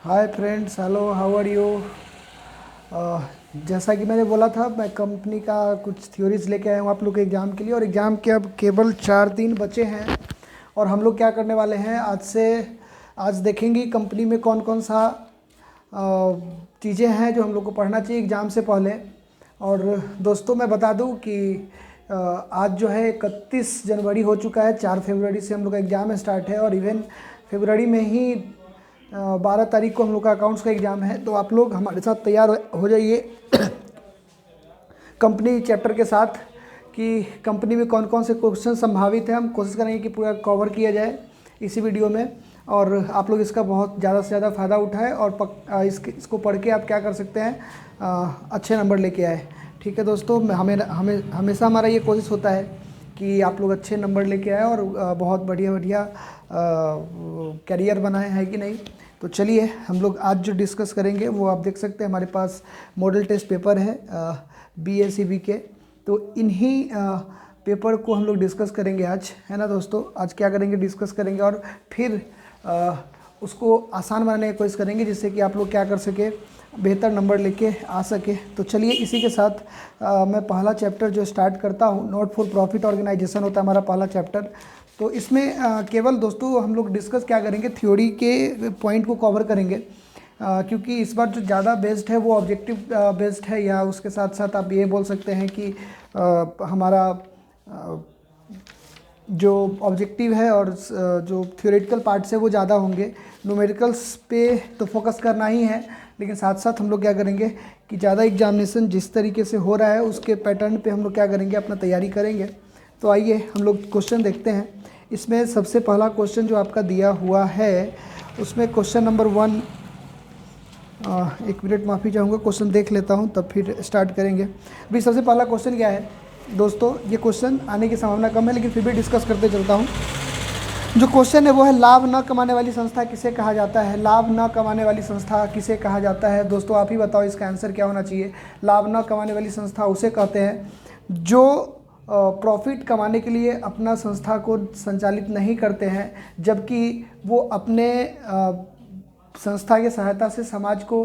Hi friends, hello, how are you. जैसा कि मैंने बोला था, मैं कंपनी का कुछ थ्योरीज लेके आया हूँ आप लोग के एग्ज़ाम के लिए। और एग्ज़ाम के अब केवल 4 दिन बचे हैं। और हम लोग क्या करने वाले हैं, आज देखेंगे कंपनी में कौन कौन सा चीज़ें हैं जो हम लोग को पढ़ना चाहिए एग्ज़ाम से पहले। और दोस्तों, मैं बता दूं कि आज जो है 31 जनवरी हो चुका है। 4 फरवरी से हम लोग का एग्ज़ाम स्टार्ट है और इवन फरवरी में ही 12 तारीख को हम लोग का अकाउंट्स का एग्ज़ाम है। तो आप लोग हमारे साथ तैयार हो जाइए कंपनी चैप्टर के साथ कि कंपनी में कौन कौन से क्वेश्चन संभावित है। हम कोशिश करेंगे कि पूरा कवर किया जाए इसी वीडियो में, और आप लोग इसका बहुत ज़्यादा से ज़्यादा फ़ायदा उठाएं और इसको पढ़ के आप क्या कर सकते हैं, अच्छे नंबर लेके आए। ठीक है दोस्तों, हमें हमें हमेशा हमारा ये कोशिश होता है कि आप लोग अच्छे नंबर लेके आए और बहुत बढ़िया बढ़िया करियर बनाए, है कि नहीं। तो चलिए, हम लोग आज जो डिस्कस करेंगे वो आप देख सकते हैं, हमारे पास मॉडल टेस्ट पेपर है BACB के। तो इन्हीं पेपर को हम लोग डिस्कस करेंगे आज, है ना दोस्तों। आज क्या करेंगे, डिस्कस करेंगे और फिर उसको आसान बनाने की कोशिश करेंगे, जिससे कि आप लोग क्या कर सके, बेहतर नंबर लेके आ सके। तो चलिए, इसी के साथ मैं पहला चैप्टर जो स्टार्ट करता हूँ, नॉट फॉर प्रॉफिट ऑर्गेनाइजेशन होता है हमारा पहला चैप्टर। तो इसमें केवल दोस्तों हम लोग डिस्कस क्या करेंगे, थ्योरी के पॉइंट को कवर करेंगे, क्योंकि इस बार जो ज़्यादा बेस्ड है वो ऑब्जेक्टिव बेस्ड है, या उसके साथ साथ आप ये बोल सकते हैं कि हमारा जो ऑब्जेक्टिव है और जो थ्योरेटिकल पार्ट्स है वो ज़्यादा होंगे। न्यूमेरिकल्स पे तो फोकस करना ही है, लेकिन साथ साथ हम लोग क्या करेंगे कि ज़्यादा एग्जामिनेशन जिस तरीके से हो रहा है उसके पैटर्न पे हम लोग क्या करेंगे, अपना तैयारी करेंगे। तो आइए हम लोग क्वेश्चन देखते हैं। इसमें सबसे पहला क्वेश्चन जो आपका दिया हुआ है, उसमें क्वेश्चन नंबर 1, 1 मिनट माफ़ी चाहूँगा, क्वेश्चन देख लेता हूँ तब फिर स्टार्ट करेंगे। अभी सबसे पहला क्वेश्चन क्या है दोस्तों, ये क्वेश्चन आने की संभावना कम है, लेकिन फिर भी डिस्कस करते चलता हूँ। जो क्वेश्चन है वो है, लाभ न कमाने वाली संस्था किसे कहा जाता है। लाभ न कमाने वाली संस्था किसे कहा जाता है दोस्तों, आप ही बताओ इसका आंसर क्या होना चाहिए। लाभ न कमाने वाली संस्था उसे कहते हैं जो प्रॉफिट कमाने के लिए अपना संस्था को संचालित नहीं करते हैं, जबकि वो अपने संस्था की सहायता से समाज को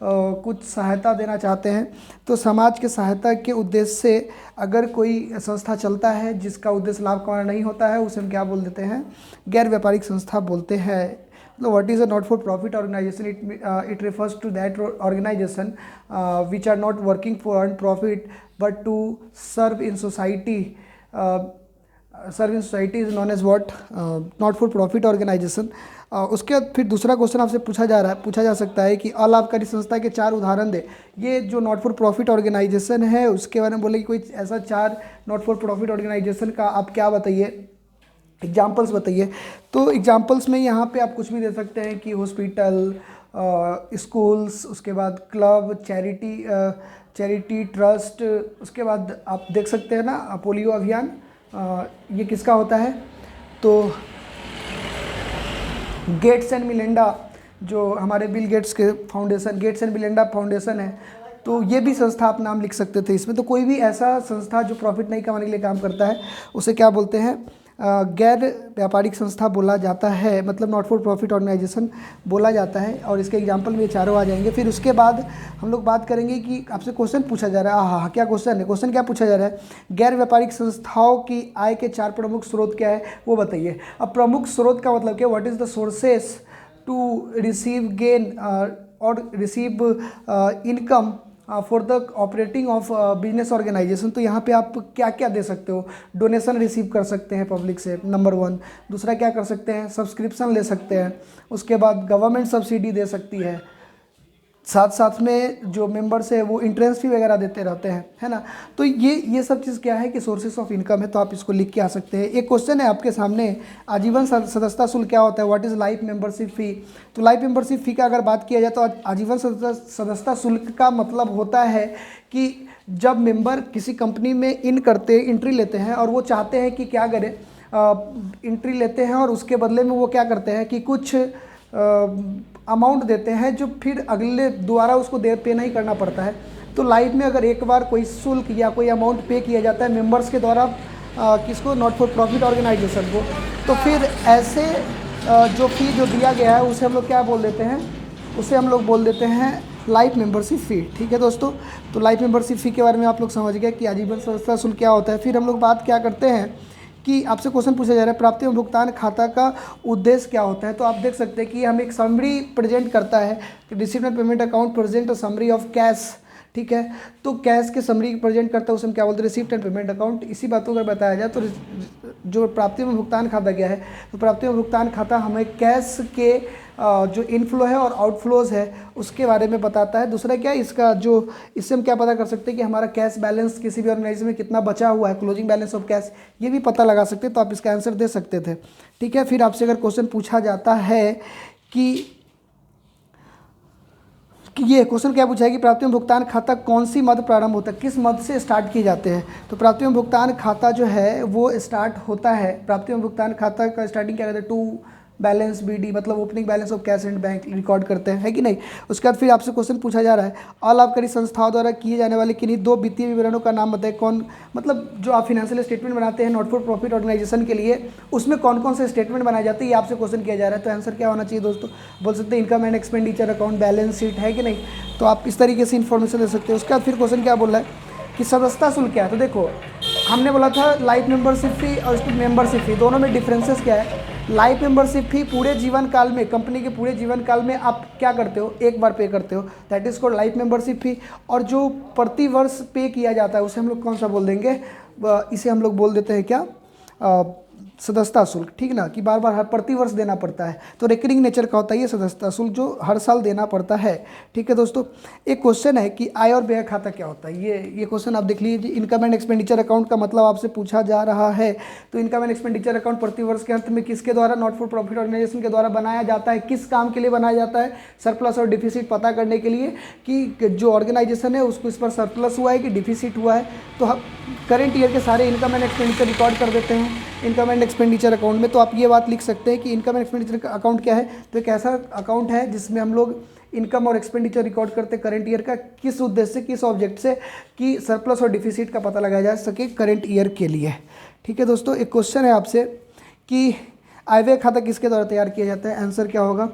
कुछ सहायता देना चाहते हैं। तो समाज के सहायता के उद्देश्य से अगर कोई संस्था चलता है जिसका उद्देश्य लाभ कमाना नहीं होता है, उसे हम क्या बोल देते हैं, गैर व्यापारिक संस्था बोलते हैं। मतलब what is a not for profit organisation, it refers to that organisation which are not working for earn profit but to serve in society. Serve in society is known as what, not for profit organisation. उसके बाद फिर दूसरा question आपसे पूछा जा सकता है कि अलाभकारी संस्था के 4 उदाहरण दे। ये जो नॉट फॉर प्रॉफिट ऑर्गेनाइजेशन है उसके बारे में बोले कि कोई ऐसा 4 नॉट फॉर प्रॉफिट ऑर्गेनाइजेशन का आप क्या बताइए, एग्जाम्पल्स बताइए। तो एग्जाम्पल्स में यहाँ पे आप कुछ भी दे सकते हैं कि हॉस्पिटल, स्कूल्स, उसके बाद क्लब, चैरिटी ट्रस्ट, उसके बाद आप देख सकते हैं ना पोलियो अभियान, ये किसका होता है, तो गेट्स एंड मिलिंडा, जो हमारे बिल गेट्स के foundation, Gates and Melinda foundation है, तो ये भी संस्था आप नाम लिख सकते थे इसमें। तो कोई भी ऐसा संस्था जो प्रॉफिट नहीं कमाने के लिए काम करता है उसे क्या बोलते हैं, गैर व्यापारिक संस्था बोला जाता है, मतलब नॉट फॉर प्रॉफिट ऑर्गेनाइजेशन बोला जाता है। और इसके एग्जांपल में ये चारों आ जाएंगे। फिर उसके बाद हम लोग बात करेंगे कि आपसे क्वेश्चन पूछा जा रहा है, हाँ क्या क्वेश्चन है, क्वेश्चन क्या पूछा जा रहा है, गैर व्यापारिक संस्थाओं की आय के 4 प्रमुख स्रोत क्या है वो बताइए। अब प्रमुख स्रोत का मतलब क्या, what is the sources to receive gain और receive income for the operating of business organization. तो यहाँ पे आप क्या क्या दे सकते हो, डोनेशन रिसीव कर सकते हैं पब्लिक से, नंबर 1। दूसरा क्या कर सकते हैं, सब्सक्रिप्शन ले सकते हैं। उसके बाद गवर्नमेंट सब्सिडी दे सकती है, साथ साथ में जो मेंबर्स है वो इंट्रेंस फी वगैरह देते रहते हैं, है ना। तो ये सब चीज़ क्या है कि सोर्सेस ऑफ इनकम है, तो आप इसको लिख के आ सकते हैं। एक क्वेश्चन है आपके सामने, आजीवन सदस्यता शुल्क क्या होता है, व्हाट इज़ लाइफ मेंबरशिप फ़ी। तो लाइफ मेंबरशिप फ़ी का अगर बात किया जाए तो आजीवन सदस्यता शुल्क का मतलब होता है कि जब मेंबर किसी कंपनी में एंट्री लेते हैं और वो चाहते हैं कि क्या करें, एंट्री लेते हैं और उसके बदले में वो क्या करते हैं कि कुछ अमाउंट देते हैं जो फिर अगले दोबारा उसको पे नहीं करना पड़ता है। तो लाइफ में अगर एक बार कोई शुल्क या कोई अमाउंट पे किया जाता है मेंबर्स के द्वारा किसको, नॉट फॉर प्रॉफिट ऑर्गेनाइजेशन को, तो फिर ऐसे जो फी जो दिया गया है उसे हम लोग क्या बोल देते हैं, उसे हम लोग बोल देते हैं लाइफ मेंबरशिप फ़ी। ठीक है दोस्तों, तो लाइफ मेंबरशिप फ़ी के बारे में आप लोग समझ गए कि आजीवन सदस्यता शुल्क क्या होता है। फिर हम लोग बात क्या करते हैं कि आपसे क्वेश्चन पूछा जा रहा है प्राप्ति एवं भुगतान खाता का उद्देश्य क्या होता है। तो आप देख सकते हैं कि हम एक समरी प्रेजेंट करता है कि received and payment account present a summary of cash. ठीक है, तो कैश के समरी प्रेजेंट करता है उसे हम क्या बोलते हैं, रिसीव्ड एंड पेमेंट अकाउंट। इसी बातों को बताया जाए तो जो प्राप्ति एवं भुगतान खाता क्या है, तो प्राप्ति एवं भुगतान खाता हमें कैश के जो इनफ्लो है और आउटफ्लोज है उसके बारे में बताता है। दूसरा क्या है इसका जो, इससे हम क्या पता कर सकते हैं कि हमारा कैश बैलेंस किसी भी ऑर्गेनाइजेशन में कितना बचा हुआ है, क्लोजिंग बैलेंस ऑफ कैश, ये भी पता लगा सकते हैं। तो आप इसका आंसर दे सकते थे। ठीक है, फिर आपसे अगर क्वेश्चन पूछा जाता है कि ये क्वेश्चन क्या पूछा है कि प्राप्ति एवं भुगतान खाता कौन सी मद प्रारंभ होता है, किस मद से स्टार्ट किए जाते हैं। तो प्राप्ति एवं भुगतान खाता जो है वो स्टार्ट होता है, प्राप्ति एवं भुगतान खाता का स्टार्टिंग क्या कहते हैं, टू बैलेंस BD, मतलब opening balance of cash and bank record करते हैं, है कि नहीं। उसके बाद फिर आपसे क्वेश्चन पूछा जा रहा है अलाभकारी संस्थाओं द्वारा किए जाने वाले किन्हीं 2 वित्तीय विवरणों का नाम बताएं। कौन, मतलब जो आप फिनेंशियल स्टेटमेंट बनाते हैं नॉट फॉर प्रॉफिट ऑर्गेनाइजेशन के लिए, उसमें कौन कौन से स्टेटमेंट बनाए जाते हैं, ये आपसे क्वेश्चन किया जा रहा है। तो आंसर क्या होना चाहिए दोस्तों, बोल सकते हैं income and expenditure account, balance sheet, है कि नहीं। तो आप इस तरीके से इन्फॉर्मेशन दे सकते हैं। उसके बाद फिर क्वेश्चन क्या बोल रहा है कि सदस्यता शुल्क क्या है। तो देखो हमने बोला था लाइफ मेंबरशिप फ़ी और मेंबरशिप फ़ी, दोनों में डिफरेंसेस क्या है। लाइफ मेंबरशिप फ़ी पूरे जीवन काल में, कंपनी के पूरे जीवन काल में आप क्या करते हो, एक बार पे करते हो, that is called life membership fee. और जो प्रति वर्ष पे किया जाता है उसे हम लोग कौन सा बोल देंगे, इसे हम लोग बोल देते हैं क्या, सदस्यता शुल्क। ठीक ना, कि बार बार हर प्रति वर्ष देना पड़ता है। तो रिकरिंग नेचर का होता है ये सदस्यता शुल्क जो हर साल देना पड़ता है। ठीक है दोस्तों, एक क्वेश्चन है कि आय और व्यय खाता क्या होता है। ये क्वेश्चन आप देख लीजिए, इनकम एंड एक्सपेंडिचर अकाउंट का मतलब आपसे पूछा जा रहा है। तो इनकम एंड एक्सपेंडिचर अकाउंट प्रति वर्ष के अंत में किसके द्वारा, नॉट फॉर प्रॉफिट ऑर्गेनाइजेशन के द्वारा बनाया जाता है। किस काम के लिए बनाया जाता है, सरप्लस और डिफिसिट पता करने के लिए कि जो ऑर्गेनाइजेशन है उसको इस पर सरप्लस हुआ है कि डिफिसिट हुआ है। तो हम करेंट ईयर के सारे इनकम एंड एक्सपेंडिचर रिकॉर्ड कर देते हैं इनकम एंड एक्सपेंडिचर अकाउंट में। तो आप ये बात लिख सकते हैं कि इनकम एंड एक्सपेंडिचर अकाउंट क्या है, तो एक ऐसा अकाउंट है जिसमें हम लोग इनकम और एक्सपेंडिचर रिकॉर्ड करते हैं करंट ईयर का। किस उद्देश्य से, किस ऑब्जेक्ट से, कि सरप्लस और डिफिसिट का पता लगाया जा सके करंट ईयर के लिए। ठीक है दोस्तों, एक क्वेश्चन है आपसे कि आय व्यय खाता किसके द्वारा तैयार किया जाता है। आंसर क्या होगा,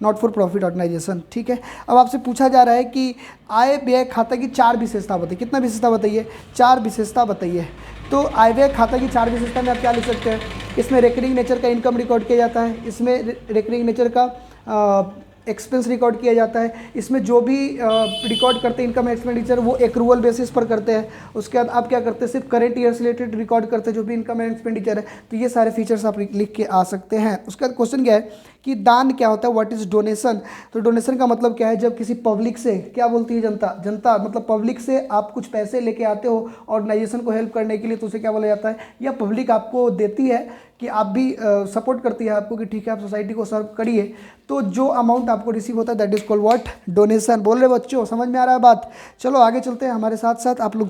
नॉट फॉर प्रॉफिट ऑर्गेनाइजेशन। ठीक है, अब आपसे पूछा जा रहा है कि आय व्यय खाता की 4 विशेषता बताइए। कितना विशेषता बताइए, 4 विशेषता बताइए। तो आय व्यय खाता की 4 विशेषता में आप क्या लिख सकते हैं, इसमें रेकरिंग नेचर का इनकम रिकॉर्ड किया जाता है, इसमें रेकरिंग नेचर का एक्सपेंस रिकॉर्ड किया जाता है, इसमें जो भी रिकॉर्ड करते हैं इनकम एक्सपेंडिचर वो एक्रूवल बेसिस पर करते हैं। उसके बाद आप क्या करते हैं, सिर्फ करंट ईयर से रिलेटेड रिकॉर्ड करते हैं जो भी इनकम एंड एक्सपेंडिचर है। तो ये सारे फीचर्स आप लिख के आ सकते हैं। उसका क्वेश्चन क्या है कि दान क्या होता है, व्हाट इज़ डोनेशन। तो डोनेशन का मतलब क्या है, जब किसी पब्लिक से, क्या बोलती है जनता, जनता मतलब पब्लिक से आप कुछ पैसे लेके आते हो ऑर्गेनाइजेशन को हेल्प करने के लिए, तो उसे क्या बोला जाता है, या पब्लिक आपको देती है कि आप भी सपोर्ट करती है आपको कि ठीक है आप सोसाइटी को सर्व करिए। तो जो अमाउंट आपको रिसीव होता है that is called what, donation. बोल रहे बच्चों, समझ में आ रहा है बात। चलो आगे चलते हैं, हमारे साथ साथ आप लोग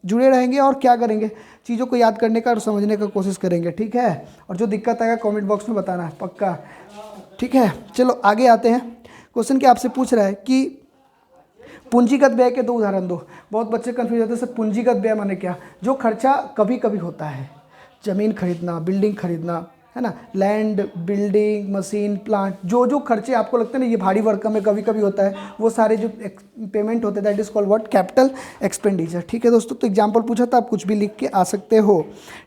जुड़े रहेंगे और क्या करेंगे, चीज़ों को याद करने का और समझने का कोशिश करेंगे। ठीक है, और जो दिक्कत आएगा कमेंट बॉक्स में बताना है पक्का। ठीक है, चलो आगे आते हैं। क्वेश्चन क्या आपसे पूछ रहा है कि पूंजीगत व्यय के 2 उदाहरण दो। बहुत बच्चे कंफ्यूज होते हैं सर पूंजीगत व्यय माने क्या, जो खर्चा कभी कभी होता है, ज़मीन खरीदना, बिल्डिंग खरीदना, है ना, लैंड, बिल्डिंग, मशीन, प्लांट, जो जो खर्चे आपको लगते हैं ना ये भारी भरकम में कभी कभी होता है, वो सारे जो पेमेंट होते हैं that is called what, capital expenditure. ठीक है दोस्तों, तो एग्जांपल पूछा था, आप कुछ भी लिख के आ सकते हो।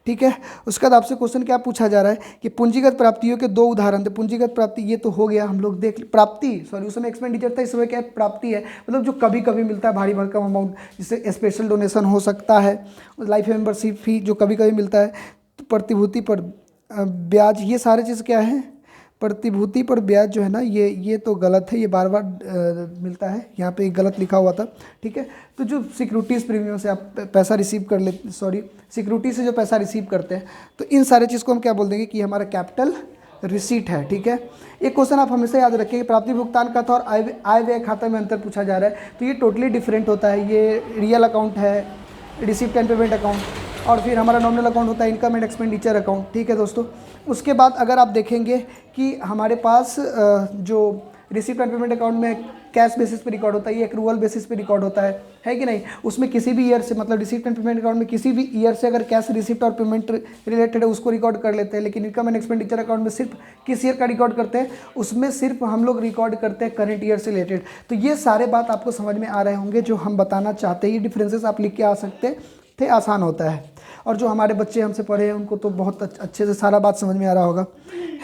ठीक है, उसके बाद आपसे क्वेश्चन क्या पूछा जा रहा है कि पूंजीगत प्राप्तियों के 2 उदाहरण थे। पूंजीगत प्राप्ति ये तो हो गया, हम लोग देख प्राप्ति, सॉरी उस समय एक्सपेंडिचर था, इस समय क्या है, प्राप्ति है, मतलब जो कभी कभी मिलता है भारी भरकम अमाउंट, जिससे स्पेशल डोनेशन हो सकता है, लाइफ मेंबरशिप फी जो कभी कभी मिलता है, प्रतिभूति पर ब्याज, ये सारे चीज़ क्या है, प्रतिभूति पर ब्याज जो है ना ये तो गलत है, ये बार बार मिलता है, यहाँ पे गलत लिखा हुआ था। ठीक है, तो जो सिक्योरिटीज़ प्रीमियम से आप पैसा रिसीव कर लेते, सॉरी सिक्योरिटी से जो पैसा रिसीव करते हैं, तो इन सारे चीज़ को हम क्या बोल देंगे कि हमारा कैपिटल रिसीट है। ठीक है, एक क्वेश्चन आप हमेशा याद रखिए, प्राप्ति भुगतान खाता और आय व्यय खाता में अंतर पूछा जा रहा है, तो ये टोटली डिफरेंट होता है। ये रियल अकाउंट है, रिसीप्ट एंड पेमेंट अकाउंट, और फिर हमारा नॉमिनल अकाउंट होता है इनकम एंड एक्सपेंडिचर अकाउंट। ठीक है दोस्तों, उसके बाद अगर आप देखेंगे कि हमारे पास जो रिसीप्ट एंड पेमेंट अकाउंट में कैश बेसिस पे रिकॉर्ड होता है, ये एक्रूवल बेसिस पे रिकॉर्ड होता है कि नहीं। उसमें किसी भी ईयर से, मतलब रिसीप्ट एंड पेमेंट अकाउंट में किसी भी ईयर से अगर कैश रिसिप्ट और पेमेंट रिलेटेड है उसको रिकॉर्ड कर लेते हैं, लेकिन इनकम एंड एक्सपेंडिचर अकाउंट में सिर्फ किस ईयर का रिकॉर्ड करते हैं, उसमें सिर्फ हम लोग रिकॉर्ड करते हैं करंट ईयर से रिलेटेड। तो ये सारे बात आपको समझ में आ रहे होंगे जो हम बताना चाहते हैं। ये डिफरेंसेस आप लिख के आ सकते थे, आसान होता है। और जो हमारे बच्चे हमसे पढ़े हैं उनको तो बहुत अच्छे से सारा बात समझ में आ रहा होगा,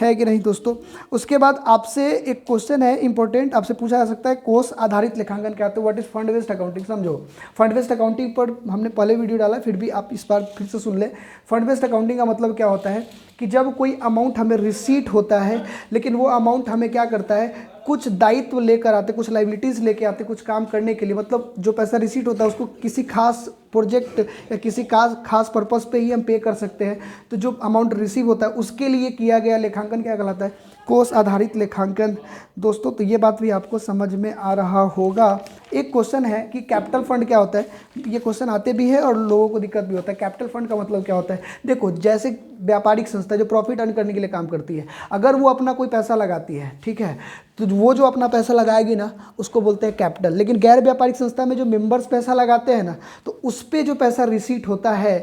है कि नहीं दोस्तों। उसके बाद आपसे एक क्वेश्चन है इंपॉर्टेंट, आपसे पूछा जा सकता है कोष आधारित लेखांकन क्या होता है, what is fund based accounting. समझो, फंड बेस्ड अकाउंटिंग पर हमने पहले वीडियो डाला, फिर भी आप इस बार फिर से सुन ले। फंड बेस्ड अकाउंटिंग का मतलब क्या होता है कि जब कोई अमाउंट हमें रिसीट होता है, लेकिन वो अमाउंट हमें क्या करता है, कुछ दायित्व लेकर आते, कुछ लाइबिलिटीज़ लेके आते कुछ काम करने के लिए। मतलब जो पैसा रिसीट होता है उसको किसी खास प्रोजेक्ट या किसी खास पर्पस पे ही हम पे कर सकते हैं। तो जो अमाउंट रिसीव होता है उसके लिए किया गया लेखांकन क्या कहलाता है, कोष आधारित लेखांकन दोस्तों। तो ये बात भी आपको समझ में आ रहा होगा। एक क्वेश्चन है कि कैपिटल फंड क्या होता है, ये क्वेश्चन आते भी है और लोगों को दिक्कत भी होता है। कैपिटल फंड का मतलब क्या होता है, देखो जैसे व्यापारिक संस्था जो प्रॉफिट अर्न करने के लिए काम करती है, अगर वो अपना कोई पैसा लगाती है, ठीक है, तो वो जो अपना पैसा लगाएगी ना उसको बोलते हैं कैपिटल। लेकिन गैर व्यापारिक संस्था में जो मेंबर्स पैसा लगाते हैं ना, तो उस पे जो पैसा रिसीट होता है,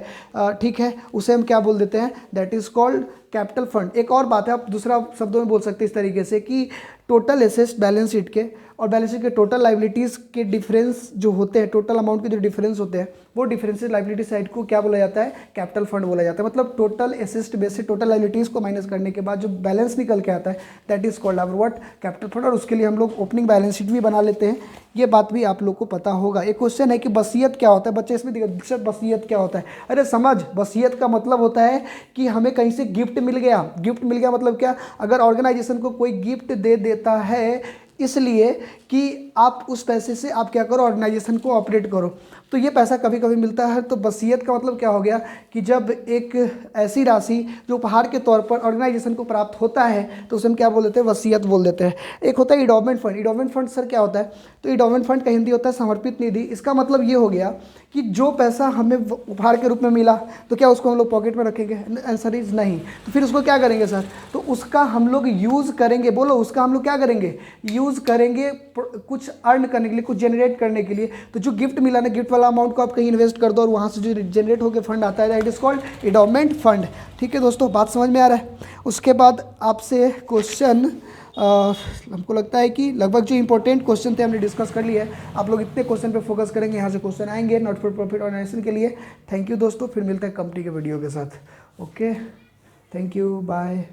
ठीक है, उसे हम क्या बोल देते हैं, that is called capital fund. एक और बात है, आप दूसरा शब्दों में बोल सकते हैं इस तरीके से कि टोटल एसेट्स बैलेंस शीट के और बैलेंस शीट के टोटल लाइबिलिटीज़ के डिफरेंस जो होते हैं, टोटल अमाउंट के जो डिफरेंस होते हैं, वो डिफरेंसेस लाइबिलिटी साइड को क्या बोला जाता है, कैपिटल फंड बोला जाता है। मतलब टोटल एसेट्स बेस से टोटल लाइबिलिटीज़ को माइनस करने के बाद जो बैलेंस निकल के आता है, that is called our what, capital fund. और उसके लिए हम लोग ओपनिंग बैलेंस शीट भी बना लेते हैं, ये बात भी आप लोग को पता होगा। एक क्वेश्चन है कि वसीयत क्या होता है, बच्चे इसमें देखिए वसीयत क्या होता है। अरे समझ, वसीयत का मतलब होता है कि हमें कहीं से गिफ्ट मिल गया। गिफ्ट मिल गया मतलब क्या, अगर ऑर्गेनाइजेशन को कोई गिफ्ट दे देता है इसलिए कि आप उस पैसे से आप क्या करो, ऑर्गेनाइजेशन को ऑपरेट करो, तो ये पैसा कभी कभी मिलता है। तो वसीयत का मतलब क्या हो गया कि जब एक ऐसी राशि जो उपहार के तौर पर ऑर्गेनाइजेशन को प्राप्त होता है तो उसे हम क्या बोल देते हैं, वसीयत बोल देते हैं। एक होता है endowment fund. Endowment fund sir क्या होता है, तो इंडोमेंट फंड का हिंदी होता है समर्पित निधि। इसका मतलब ये हो गया कि जो पैसा हमें उपहार के रूप में मिला तो क्या उसको हम लोग पॉकेट में रखेंगे, आंसर इज नहीं। तो फिर उसको क्या करेंगे सर, तो उसका हम लोग यूज़ करेंगे, बोलो उसका हम लोग क्या करेंगे, यूज़ करेंगे कुछ अर्न करने के लिए, कुछ जनरेट करने के लिए। तो जो गिफ्ट मिला ना, गिफ्ट वाला अमाउंट को आप कहीं इन्वेस्ट कर दो और वहाँ से जो जनरेट होकर फंड आता है, that is called endowment fund. ठीक है दोस्तों, बात समझ में आ रहा है। उसके बाद आपसे क्वेश्चन हमको लगता है कि लगभग जो इंपॉर्टेंट क्वेश्चन थे हमने डिस्कस कर लिया है। आप लोग इतने क्वेश्चन पे फोकस करेंगे, यहाँ से क्वेश्चन आएंगे नॉट फॉर प्रॉफिट ऑर्गेनाइजेशन के लिए। थैंक यू दोस्तों, फिर मिलते हैं कंपनी के वीडियो के साथ। Okay, thank you, bye.